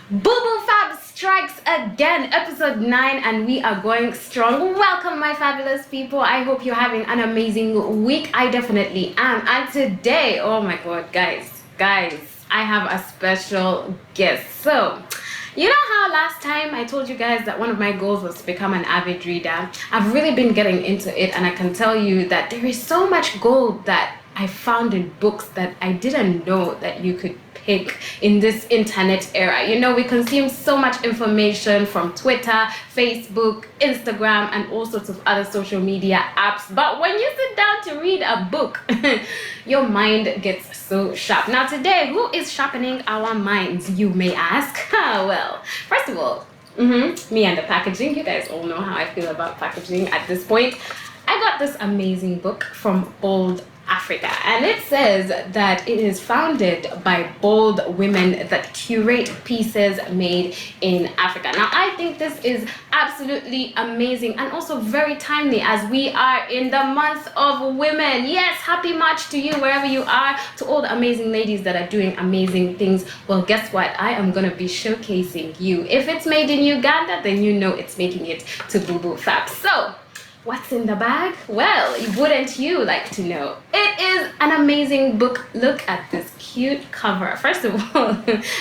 B.U.B.U FAB strikes again, episode 9, and we are going strong. Welcome, my fabulous people. I hope you're having an amazing week. I definitely am. And today, oh my god, guys, I have a special guest. So, you know how last time I told you guys that one of my goals was to become an avid reader? I've really been getting into it, and I can tell you that there is so much gold that I found in books that I didn't know that you could pick in this internet era. You know, we consume so much information from Twitter, Facebook, Instagram, and all sorts of other social media apps. But when you sit down to read a book, your mind gets so sharp. Now today, who is sharpening our minds, you may ask? Well, first of all, me and the packaging. You guys all know how I feel about packaging at this point. I got this amazing book from Bold Africa, and it says that it is founded by bold women that curate pieces made in Africa. Now, I think this is absolutely amazing and also very timely as we are in the month of women. Yes, happy March to you wherever you are, to all the amazing ladies that are doing amazing things. Well, guess what? I am going to be showcasing you. If it's made in Uganda, then you know it's making it to B.U.B.U FAB. So, what's in the bag? Well, wouldn't you like to know? It is an amazing book. Look at this cute cover. First of all,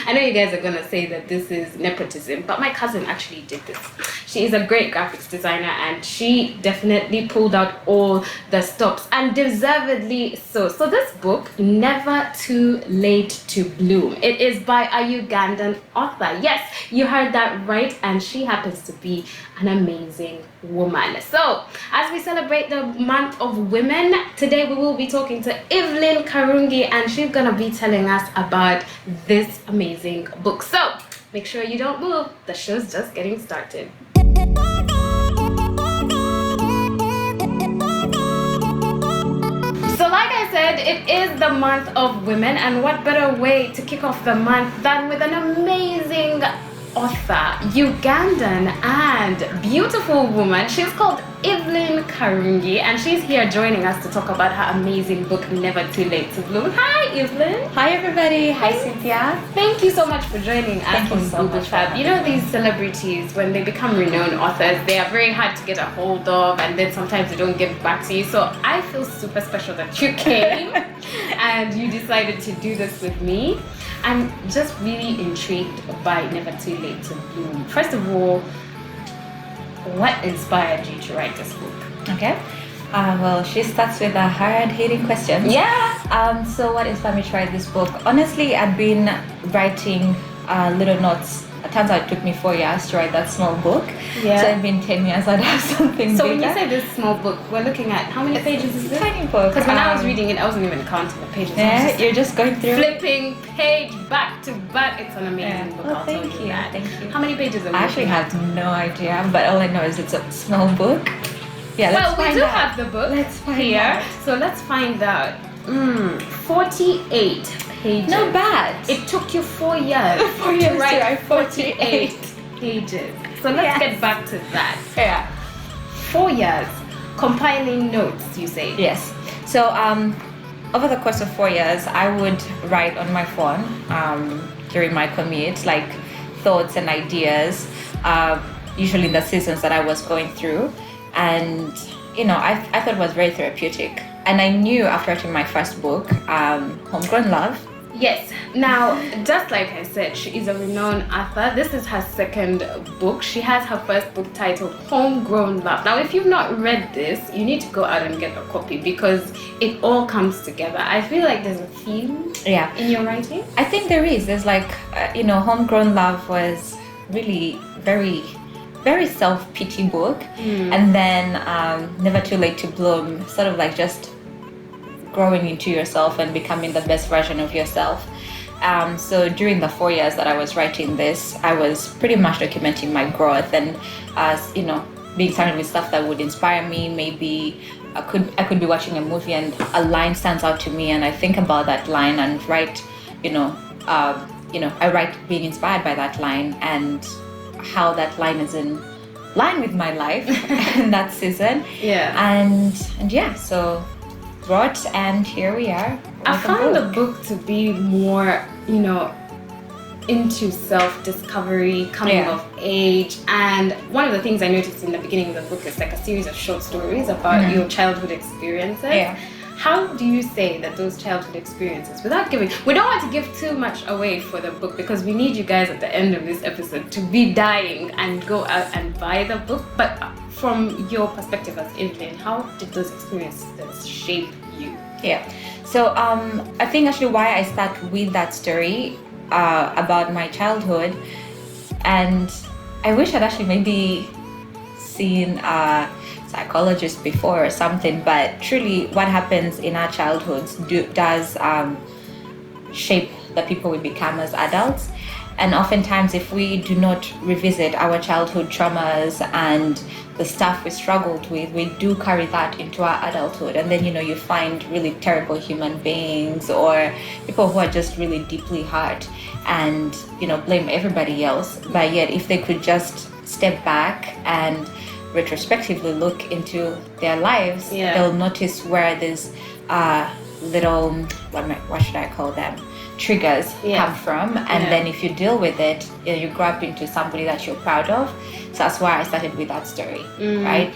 I know you guys are gonna say that this is nepotism, but my cousin actually did this. She is a great graphics designer, and she definitely pulled out all the stops, and deservedly so. So this book, Never Too Late to Bloom, it is by a Ugandan author. Yes, you heard that right, and she happens to be an amazing woman. So, as we celebrate the month of women, today we will be talking to Evelyn Karungi, and she's gonna be telling us about this amazing book. So, make sure you don't move. The show's just getting started. So like I said, it is the month of women, and what better way to kick off the month than with an amazing author, Ugandan and beautiful woman. She's called Evelyn Karungi, and she's here joining us to talk about her amazing book, Never Too Late to Bloom. Hi, Evelyn. Hi, everybody. Hi, Cynthia. Thank you so much for joining us. Thank you so much. You know, these celebrities, when they become renowned authors, they are very hard to get a hold of, and then sometimes they don't get back to you. So I feel super special that you came and you decided to do this with me. I'm just really intrigued by Never Too Late to Bloom. First of all, what inspired you to write this book? Okay. Well, she starts with a hard-hitting question. Yeah. So what inspired me to write this book? Honestly, I'd been writing little notes. It turns out it took me 4 years to write that small book. Yeah. So it's been 10 years I'd have something So bigger. when you say this small bobook, we're looking at how many pages is it? Tiny book. Because when I was reading it, I wasn't even counting the pages. Yeah, you're just going through. Flipping page back to back. It's an amazing book. Oh, I'll thank tell you. that. Thank you. How many pages are we I actually looking at? have no idea, but all I know is it's a small book. Yeah, let's Well, we find do out. have the book Let's find here. out. So let's find out. 48 pages. Not bad. It took you 4 years, 4 years to write to write 48 pages. So let's Yes. get back to that. Yeah. 4 years compiling notes, you say? Yes. So over the course of 4 years, I would write on my phone during my commute, like thoughts and ideas, usually in the seasons that I was going through. And, you know, I thought it was very therapeutic. And I knew after writing my first book, Homegrown Love. Yes. Now, just like I said, she is a renowned author. This is her second book. She has her first book titled Homegrown Love. Now, if you've not read this, you need to go out and get a copy because it all comes together. I feel like there's a theme in your writing. I think there is. There's like, Homegrown Love was really very, very self-pity book. And then Never Too Late to Bloom, sort of like just growing into yourself and becoming the best version of yourself. So during the 4 years that I was writing this, I was pretty much documenting my growth and, being started with stuff that would inspire me. Maybe I could be watching a movie and a line stands out to me, and I think about that line and write. I write being inspired by that line and how that line is in line with my life in that season. Yeah. And yeah, so wrote, and here we are. I found the book to be more, into self-discovery, coming of age, and one of the things I noticed in the beginning of the book is like a series of short stories about your childhood experiences. Yeah. How do you say that those childhood experiences, without giving, we don't want to give too much away for the book because we need you guys at the end of this episode to be dying and go out and buy the book, but from your perspective as Evelyn, how did those experiences shape you? Yeah. So I think actually why I start with that story about my childhood, and I wish I'd actually maybe seen a psychologist before or something, but truly what happens in our childhoods does shape the people we become as adults. And oftentimes if we do not revisit our childhood traumas and the stuff we struggled with, we do carry that into our adulthood. And then, you find really terrible human beings or people who are just really deeply hurt and, blame everybody else. But yet, if they could just step back and retrospectively look into their lives, they'll notice where these little, what should I call them? Triggers come from, and then if you deal with it, you grow up into somebody that you're proud of. So that's why I started with that story, right?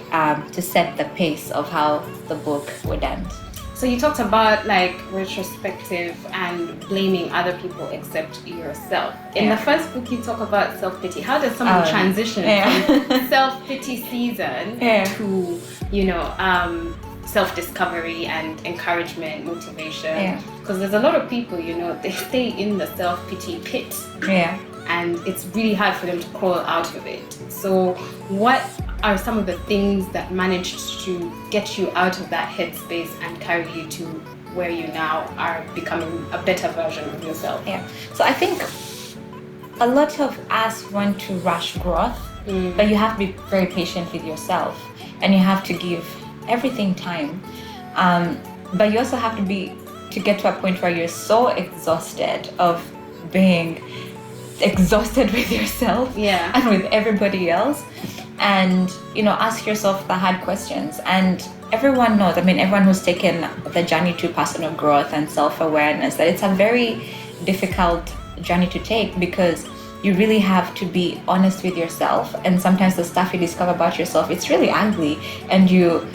To set the pace of how the book would end. So you talked about like retrospective and blaming other people except yourself. In the first book, you talk about self-pity. How does someone transition from self-pity season to, self-discovery and encouragement, motivation? Because there's a lot of people, they stay in the self-pity pit. And it's really hard for them to crawl out of it. So what are some of the things that managed to get you out of that headspace and carry you to where you now are becoming a better version of yourself? So I think a lot of us want to rush growth, but you have to be very patient with yourself and you have to give everything time. But you also have to get to a point where you're so exhausted of being exhausted with yourself and with everybody else, and ask yourself the hard questions. And everyone knows, everyone who's taken the journey to personal growth and self-awareness, that it's a very difficult journey to take because you really have to be honest with yourself, and sometimes the stuff you discover about yourself, it's really ugly, and you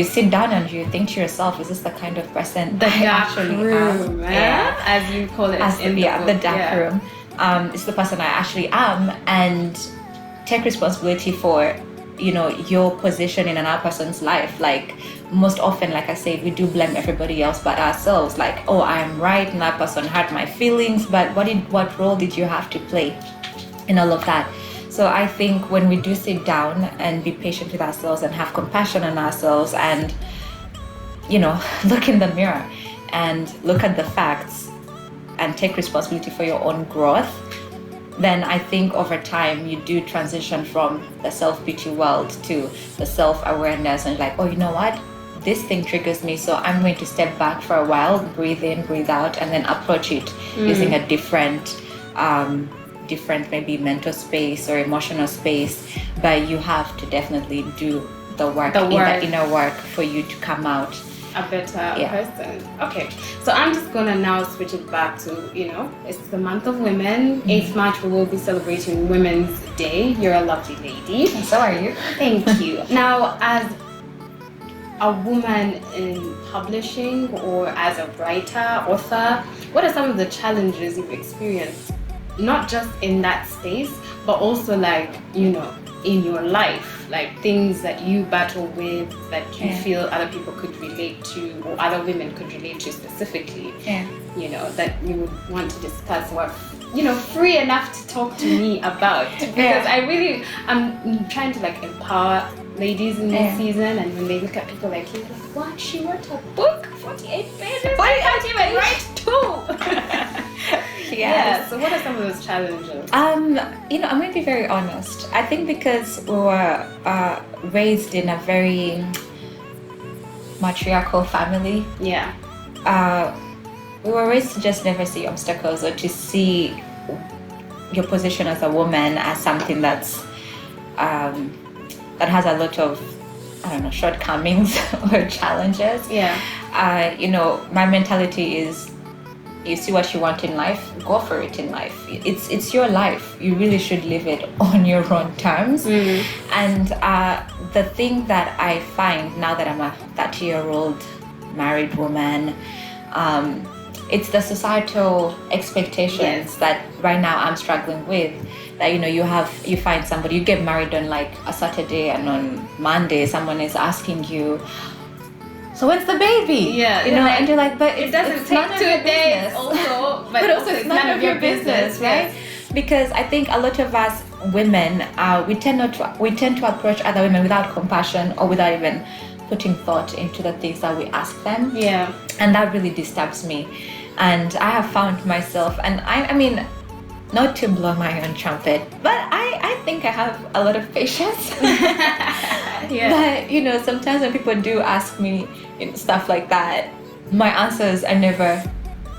sit down and you think to yourself, is this the kind of person the I dark actually room, am? as you call it in the book. The dark room. It's the person I actually am, and take responsibility for your position in another person's life. Like most often, like I said, we do blame everybody else but ourselves. Like, oh, I'm right, and that person hurt my feelings, but what role did you have to play in all of that? So I think when we do sit down and be patient with ourselves and have compassion on ourselves and look in the mirror and look at the facts and take responsibility for your own growth, then I think over time you do transition from the self-pity world to the self-awareness and like, oh, you know what? This thing triggers me, so I'm going to step back for a while, breathe in, breathe out, and then approach it using a different maybe mental space or emotional space. But you have to definitely do the inner work for you to come out a better person. Okay, so I'm just gonna now switch it back to, it's the month of women. 8th March we will be celebrating Women's Day. You're a lovely lady. And so are you. Thank you. Now, as a woman in publishing or as a writer, author, what are some of the challenges you've experienced, not just in that space, but also like, in your life, like things that you battle with that you feel other people could relate to or other women could relate to specifically, that you would want to discuss or, free enough to talk to me about? Because I'm trying to like empower ladies in this season, and when they look at people like you, like, what? She wrote a book, 48 pages? I can't even write 2! So what are some of those challenges? I'm going to be very honest. I think because we were raised in a very matriarchal family. We were raised to just never see obstacles or to see your position as a woman as something that's that has a lot of, shortcomings or challenges. My mentality is you see what you want in life, go for it in life. It's your life. You really should live it on your own terms. And the thing that I find now that I'm a 30-year-old married woman, it's the societal expectations that right now I'm struggling with. That you find somebody, you get married on like a Saturday, and on Monday someone is asking you, so when's the baby? Yeah, and you're like, but it doesn't take 2 days also, but also it's none of your business, right? Because I think a lot of us women, we tend to approach other women without compassion or without even putting thought into the things that we ask them. Yeah. And that really disturbs me. And I have found myself, and I mean, not to blow my own trumpet, but I think I have a lot of patience. But sometimes when people do ask me stuff like that, my answers are never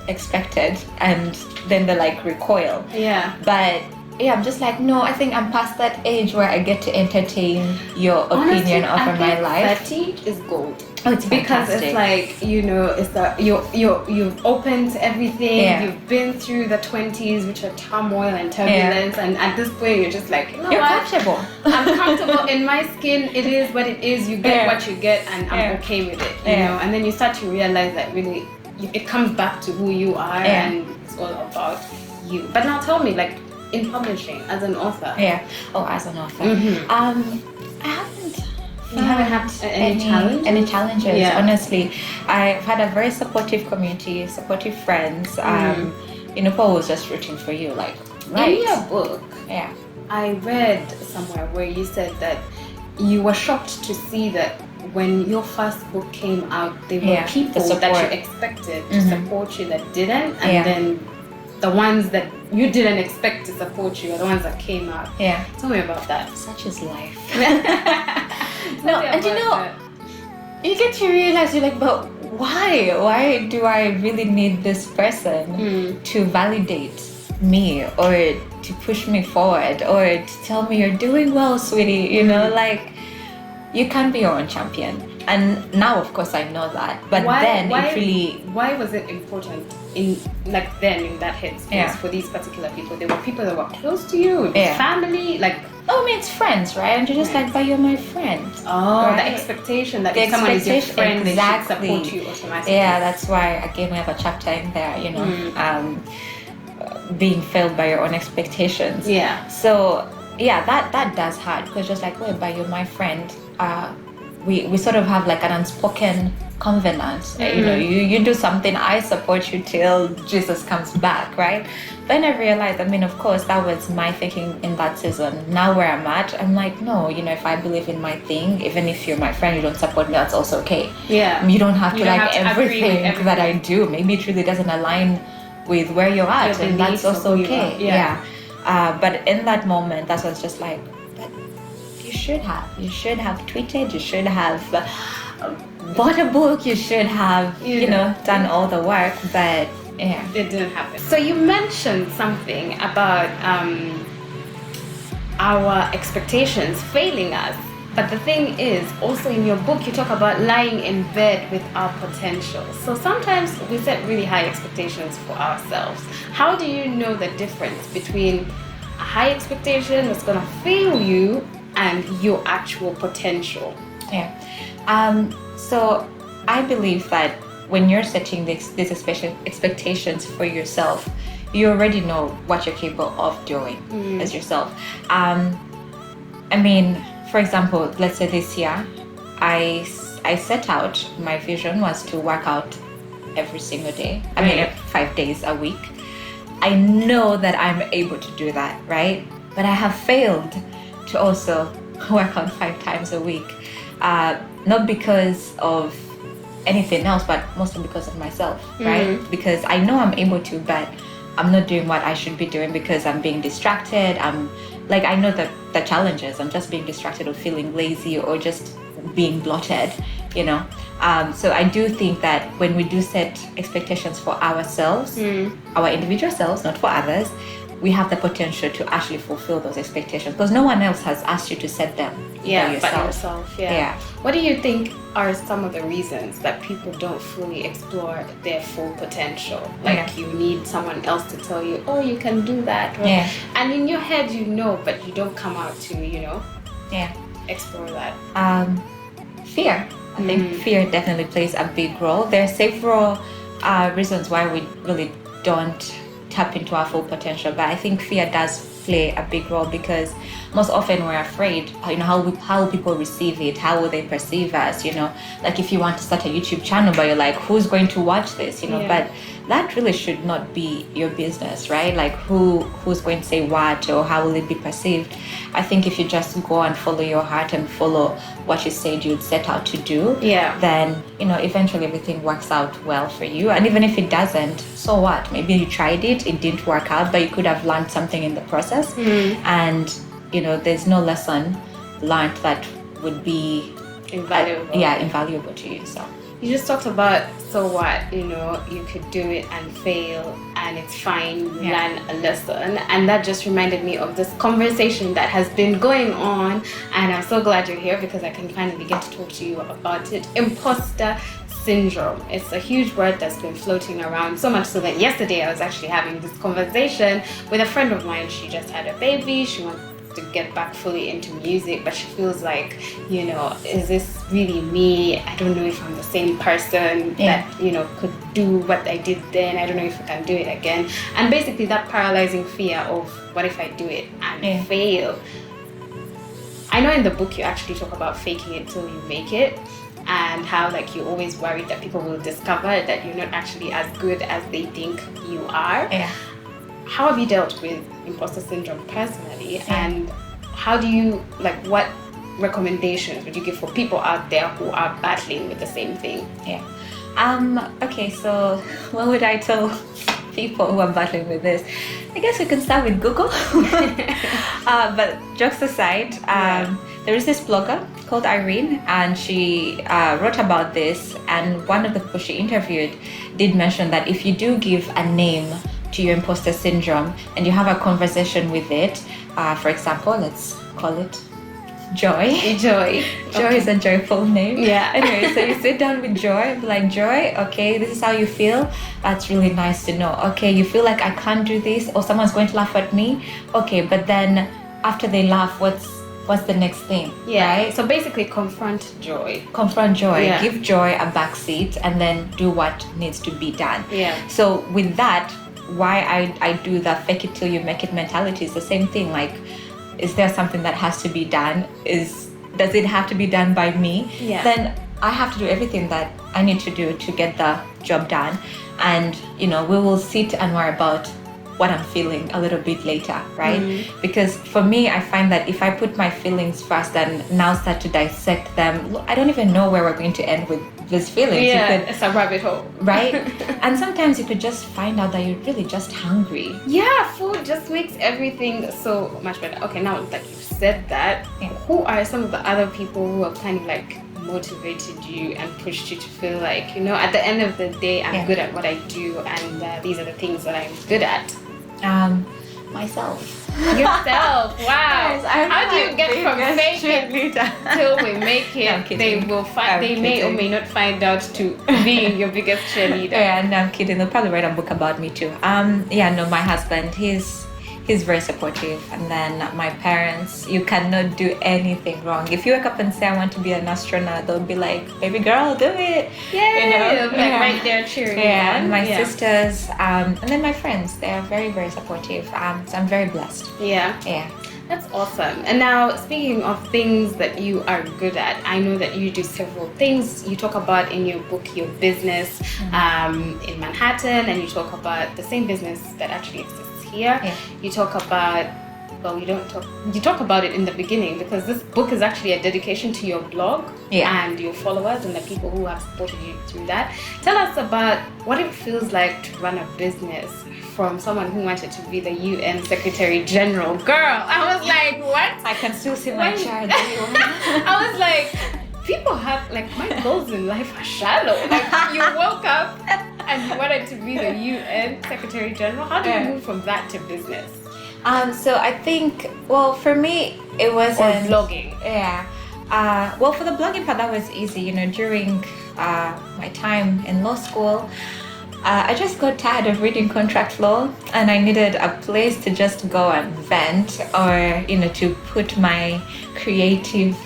expected, and then they like recoil. Yeah. But I'm just like, no, I think I'm past that age where I get to entertain your opinion over my life. 30 is gold. Oh, it's because fantastic. it's like, it's that you've opened to everything. You've been through the 20s, which are turmoil and turbulence, and at this point you're just like, you're comfortable. I'm comfortable in my skin. It is what it is. You get what you get, and I'm okay with it. You know, and then you start to realize that really it comes back to who you are, and it's all about you. But now tell me, like, in publishing as an author. As an author. I haven't. You haven't had any challenges. Honestly, I've had a very supportive community, supportive friends. Paul was just rooting for you, like, right. In your book, I read somewhere where you said that you were shocked to see that when your first book came out, there were people that you expected to support you that didn't, and then the ones that you didn't expect to support you are the ones that came out. Tell me about that. Such is life. No, and you get to realize, you're like, but why? Why do I really need this person to validate me, or to push me forward, or to tell me you're doing well, sweetie? Like, you can be your own champion. And now, of course, I know that. But why was it important in that headspace for these particular people? There were people that were close to you, family, like. Oh, I mean, it's friends, right? And you're just like, but you're my friend. Oh, right? The expectation that if someone is your friend, they should support you automatically. Yeah, that's why, again, we have a chapter in there, being failed by your own expectations. Yeah. So, that does hurt, because just like, wait, but you're my friend. We sort of have like an unspoken covenant. You do something, I support you till Jesus comes back, right? Then I realized, of course, that was my thinking in that season. Now where I'm at, I'm like, no, if I believe in my thing, even if you're my friend, you don't support me, that's also okay. Yeah. You don't have to like everything that I do. Maybe it really doesn't align with where you're at, and that's also okay. But in that moment, that was just like, you should have tweeted, you should have bought a book, you should have done all the work, but it didn't happen. So you mentioned something about our expectations failing us, but the thing is, also in your book you talk about lying in bed with our potential. So sometimes we set really high expectations for ourselves. How do you know the difference between a high expectation that's going to fail you and your actual potential? So I believe that when you're setting these expectations for yourself, you already know what you're capable of doing as yourself. For example, let's say this year, I set out, my vision was to work out every single day. 5 days a week. I know that I'm able to do that, right? But I have failed to also work out 5 times a week. Not because of anything else, but mostly because of myself, right? Because I know I'm able to, but I'm not doing what I should be doing because I'm being distracted. I know the challenges. I'm just being distracted or feeling lazy or just being bloated, So I do think that when we do set expectations for ourselves, our individual selves, not for others, we have the potential to actually fulfill those expectations, because no one else has asked you to set them. But yourself. Yeah. What do you think are some of the reasons that people don't fully explore their full potential? Like you need someone else to tell you, oh, you can do that. Or, and in your head, you know, but you don't come out to, explore that. Fear. I think fear definitely plays a big role. There are several reasons why we really don't tap into our full potential, but I think fear does play a big role, because most often we're afraid, how will people receive it, how will they perceive us, like if you want to start a YouTube channel, but you're like, who's going to watch this, but that really should not be your business, right? Like who's going to say what, or how will it be perceived? I think if you just go and follow your heart and follow what you said you'd set out to do, then eventually everything works out well for you. And even if it doesn't, so what? Maybe you tried it didn't work out, but you could have learned something in the process. And there's no lesson learned that would be invaluable. Invaluable to you. So you just talked about, so what, you could do it and fail, and it's fine, you learn a lesson. And that just reminded me of this conversation that has been going on, and I'm so glad you're here because I can finally get to talk to you about it. Imposter syndrome. It's a huge word that's been floating around, so much so that yesterday I was actually having this conversation with a friend of mine. She just had a baby. She wants to get back fully into music, but she feels like, is this really me? I don't know if I'm the same person that could do what I did then. I don't know if I can do it again. And basically that paralyzing fear of, what if I do it and fail? I know in the book you actually talk about faking it till you make it, and how you're always worried that people will discover that you're not actually as good as they think you are. How have you dealt with imposter syndrome personally, and how do you, what recommendations would you give for people out there who are battling with the same thing? Okay, so what would I tell people who are battling with this? I guess we can start with Google. But jokes aside, there is this blogger called Irene, and she wrote about this, and one of the people she interviewed did mention that if you do give a name to your imposter syndrome and you have a conversation with it, for example, let's call it Joy. Joy is a joyful name. Anyway, so you sit down with Joy, be like, Joy, okay, this is how you feel. That's really nice to know. Okay, you feel like I can't do this, or someone's going to laugh at me. Okay, but then after they laugh, what's the next thing? Right? So basically confront Joy. Give Joy a backseat, and then do what needs to be done. So with that, why I do the fake it till you make it mentality is the same thing. Like, is there something that has to be done? Does it have to be done by me? Then I have to do everything that I need to do to get the job done. And we will sit and worry about what I'm feeling a little bit later, right? Because for me, I find that if I put my feelings first and now start to dissect them, I don't even know where we're going to end with these feelings. It's a rabbit hole, right? And sometimes you could just find out that you're really just hungry. Food just makes everything so much better. Okay, now that you've said that, who are some of the other people who are kind of motivated you and pushed you to feel like, at the end of the day, I'm good at what I do, and these are the things that I'm good at? Myself. Yourself. Wow. Yes, how do you get from fake it till we make it? No, they will find. They may or may not find out to being your biggest cheerleader. No, I'm kidding. They'll probably write a book about me too. My husband, he's very supportive, and then my parents, you cannot do anything wrong. If you wake up and say I want to be an astronaut, they'll be like, baby girl, do it. Right there cheering. And my sisters, and then my friends, they are very, very supportive. So I'm very blessed. That's awesome. And now, speaking of things that you are good at, I know that you do several things. You talk about in your book your business in Manhattan, and you talk about the same business that actually exists here. You talk about, you talk about it in the beginning, because this book is actually a dedication to your blog and your followers and the people who have supported you through that. Tell us about what it feels like to run a business from someone who wanted to be the UN Secretary General. Girl, I was like, what? I can still see my child. I was like, people have, my goals in life are shallow. You woke up and you wanted to be the UN Secretary General. How do you move from that to business? So I think, well, for me, it wasn't... vlogging? Yeah. Well, for the blogging part, that was easy. You know, during my time in law school, I just got tired of reading contract law, and I needed a place to just go and vent, or, you know, to put my creative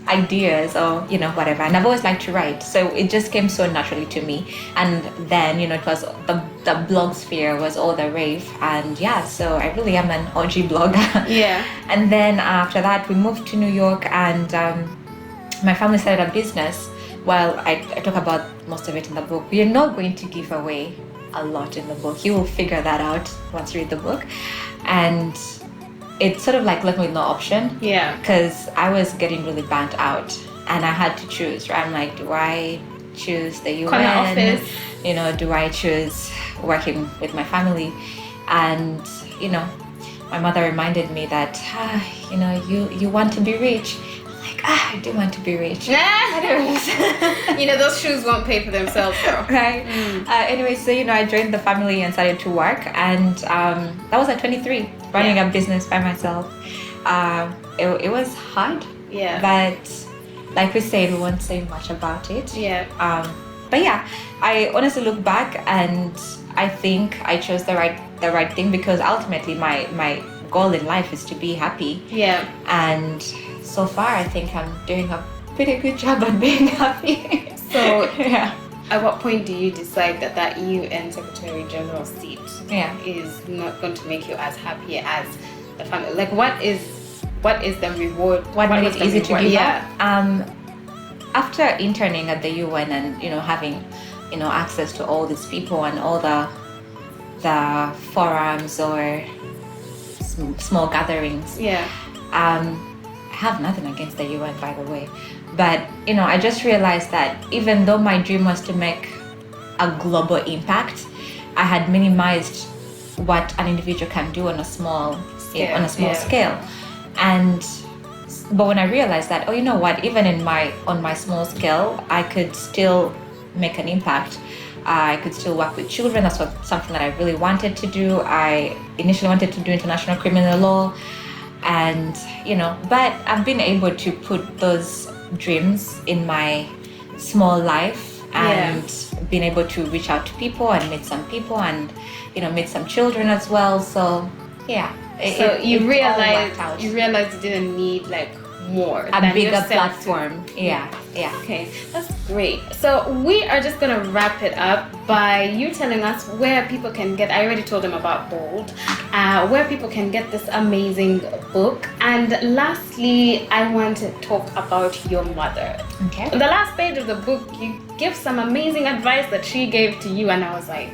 ideas, or, you know, whatever. And I've always liked to write, so it just came so naturally to me. And then, you know, it was the blog sphere was all the rave, and yeah, so I really am an OG blogger. Yeah. And then after that, we moved to New York, and my family started a business. Well, I talk about most of it in the book. We are not going to give away a lot in the book. You will figure that out once you read the book. And it sort of like left me with no option. Yeah. Because I was getting really burnt out, and I had to choose. Right? I'm like, do I choose the UN? Corner office. You know, do I choose working with my family? And, you know, my mother reminded me that, you know, you want to be rich. I do want to be rich. You know, those shoes won't pay for themselves, though. Right. Anyway, so, you know, I joined the family and started to work, and that was at 23, running a business by myself. It was hard. Yeah. But like we said, we won't say much about it. Yeah. But yeah, I honestly look back, and I think I chose the right thing, because ultimately my goal in life is to be happy. Yeah. And so far, I think I'm doing a pretty good job at being happy. So, yeah. At what point do you decide that UN Secretary General seat is not going to make you as happy as the family? Like, what is the reward? What made it easy to give up? After interning at the UN and, you know, having, you know, access to all these people and all the forums or small gatherings. Yeah. I have nothing against the UN, by the way, but, you know, I just realized that even though my dream was to make a global impact, I had minimized what an individual can do on a small scale. But when I realized that, oh, you know what, even on my small scale, I could still make an impact. I could still work with children. That's something that I really wanted to do. I initially wanted to do international criminal law. And, you know, but I've been able to put those dreams in my small life, and been able to reach out to people and meet some people, and, you know, meet some children as well. So, yeah. You realized you didn't need like more, a bigger platform. Yeah. Okay, that's great. So we are just gonna wrap it up by you telling us where people can get. I already told them about B.U.B., where people can get this amazing book. And lastly, I want to talk about your mother. Okay. On the last page of the book, you give some amazing advice that she gave to you, and I was like,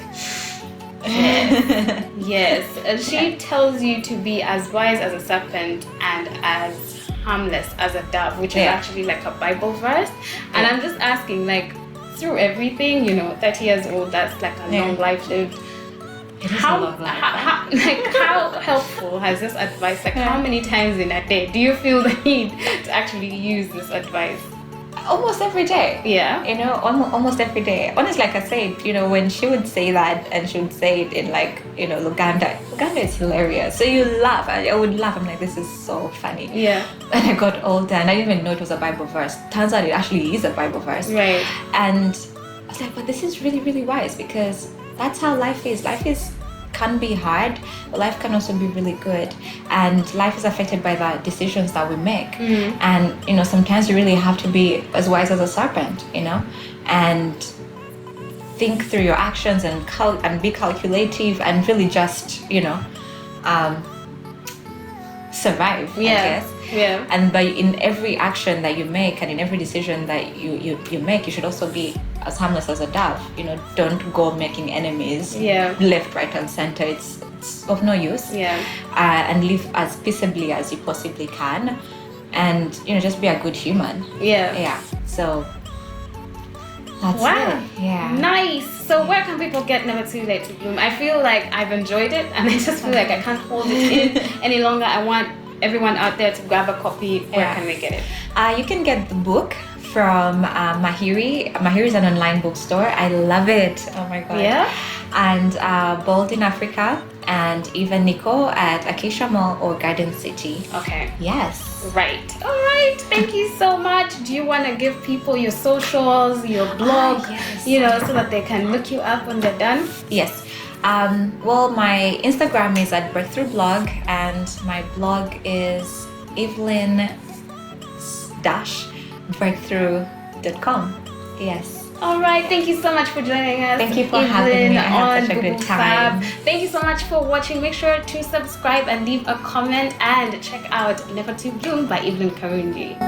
yes. And she tells you to be as wise as a serpent and as harmless as a dove, which is actually like a Bible verse. And I'm just asking, like, through everything, you know, 30 years old, that's like a long life lived. How helpful has this advice, like how many times in a day do you feel the need to actually use this advice? Almost every day. Yeah. You know, almost every day. Honestly, like I said, you know, when she would say that, and she would say it in, like, you know, Luganda is hilarious. So you laugh. I would laugh. I'm like, this is so funny. Yeah. And I got older, and I didn't even know it was a Bible verse. Turns out it actually is a Bible verse. Right. And I was like, but this is really, really wise, because that's how life is. Can be hard, but life can also be really good, and life is affected by the decisions that we make. Mm-hmm. And, you know, sometimes you really have to be as wise as a serpent, you know, and think through your actions, and be calculative, and really just, you know, survive, I guess. Yeah. And in every action that you make, and in every decision that you make, you should also be as harmless as a dove. You know, don't go making enemies left, right, and center. It's of no use. Yeah. And live as peaceably as you possibly can, and, you know, just be a good human. Yeah. Yeah. So that's it. Yeah. Nice. So where can people get Never Too Late to Bloom? I feel like I've enjoyed it, and I just feel like I can't hold it in any longer. I want everyone out there to grab a copy. Where can they get it? You can get the book from Mahiri. Mahiri is an online bookstore. I love it. Oh my god. Yeah. and Bold in Africa, and even Nico at Acacia Mall or Garden City. Okay. Yes. Right. All right. Thank you so much. Do you want to give people your socials, your blog, Yes. so that they can look you up when they're done? Yes. Well, my Instagram is at Breakthrough Blog, and my blog is Evelyn-breakthrough.com. Yes. All right. Thank you so much for joining us. Thank you for having me. I had such a B.U.B.U good time. FAB. Thank you so much for watching. Make sure to subscribe and leave a comment, and check out Never to Bloom by Evelyn Karungi.